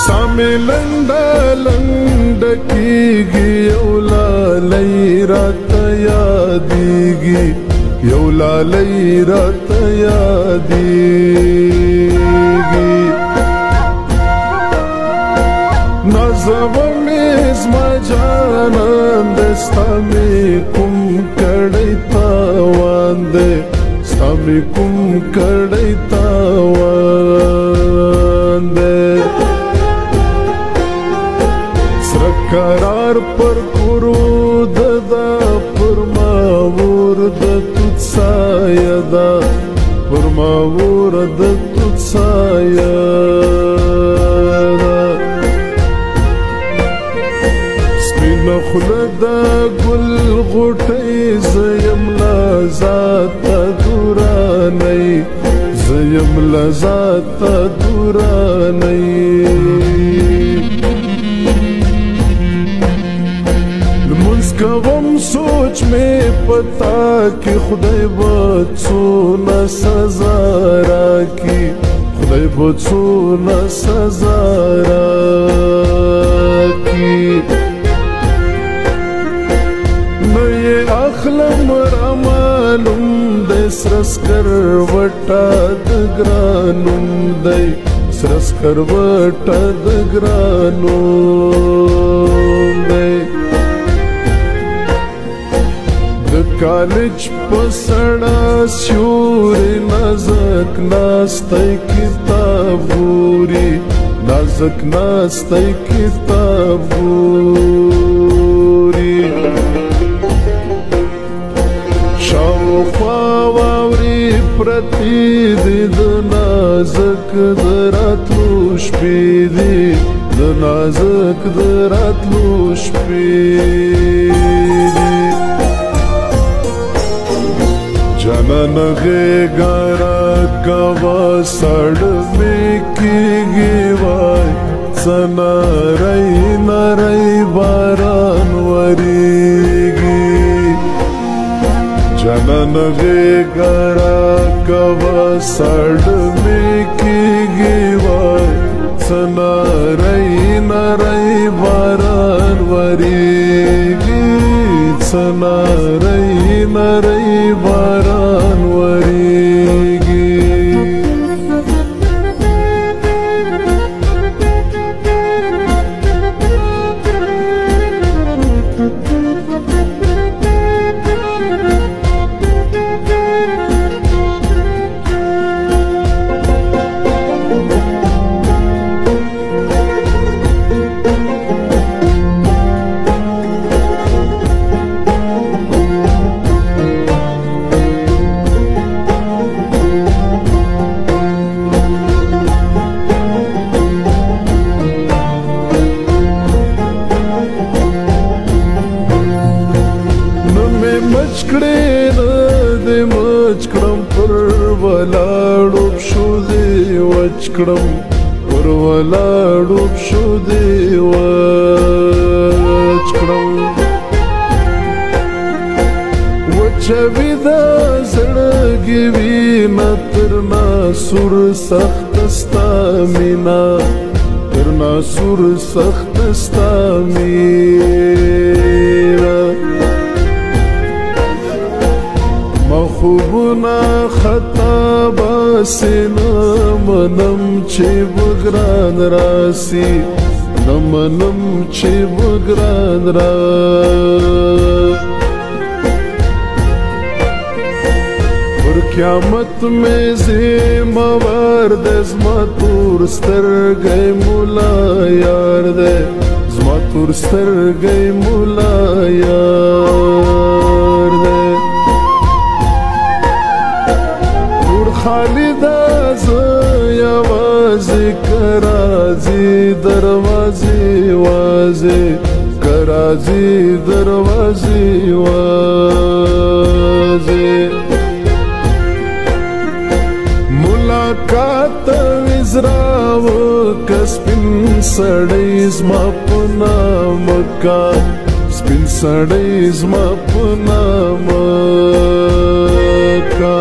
سامي لنډه لنډه کیږي یو لالی راته یادیږي یو لالی راته یادیږي نازوه مې زما جانان دی ستا مې کوم کړی تاوان دی ستا مې کوم کړی تاوان دی سره قرار پر کورو ددا پر ما ور د توت سایه ده پر ما ور د توت سایه خوله د ګل غوټۍ زه یم له ذاته دورانۍ زه یم له ذاته دورانۍ لمونځ کوم سوچ مې پتا کې خدای به څونه سزا راکړي خدای به څونه سزا راکړي اخلم رامالم دی سرسکر وټا د ګرانم دی سرسکر وټا د ګرانم دی د کالج په سړه سیوري نازک ناستی کتاب ګوري نازک ناستی کتاب ګوري شاوخوا واوري پرتی دی د نازک د راتلو شپې دی د نازک د راتلو شپې دی جانان غېږه راکوه سړ مې کېږي وای څه نری نری باران ورېږي جانان غېږه راکوه سړ مې کېږي وای څه نری نری باران ورېږي څه نری نری باران ورېږي ولاړو پښو دې وچ کړم پر ولاړو پښو دې وچ کړم وچوي د زړګي وینه تر ناسور سخت ستا مینا تر ناسور سخت ستا مینا خوبنا خطا باسي نمنم چې بګران راسي نمنم چې بګران راسي پر قیامت میں زموار د زما تور سترګې مولا یار دې زما تور سترګې مولا یار دې خالدا زه یوازې کرازي دروازې وازې کرازي دروازې وازې ملاقات وزراو کسپین سړی زما په نام کا سپین سړی زما په نام کا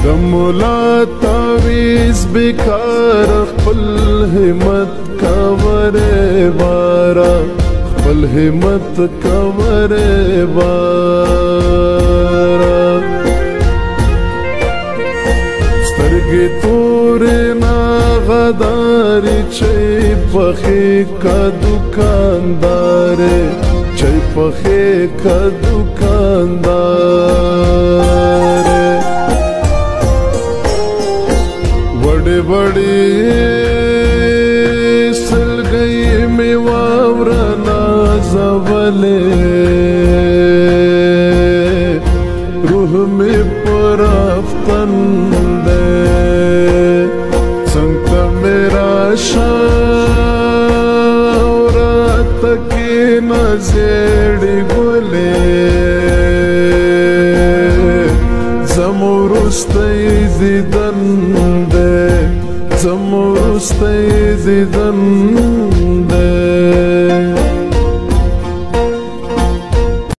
د ملا تعویز بیکار خپل همت کوره بارا خپل همت کوره بارا سترګې تورې ناغدارې چې پخې کا دوکاندارې چې پخې کا دوکاندارې وړې وړې سلګۍ مې واوره نازولې روح مې پر افتن دې څنګ ته مې راشه ورته کښېنه زیړې ګلې زما وروستی دیدن دی زما وروستی دیدن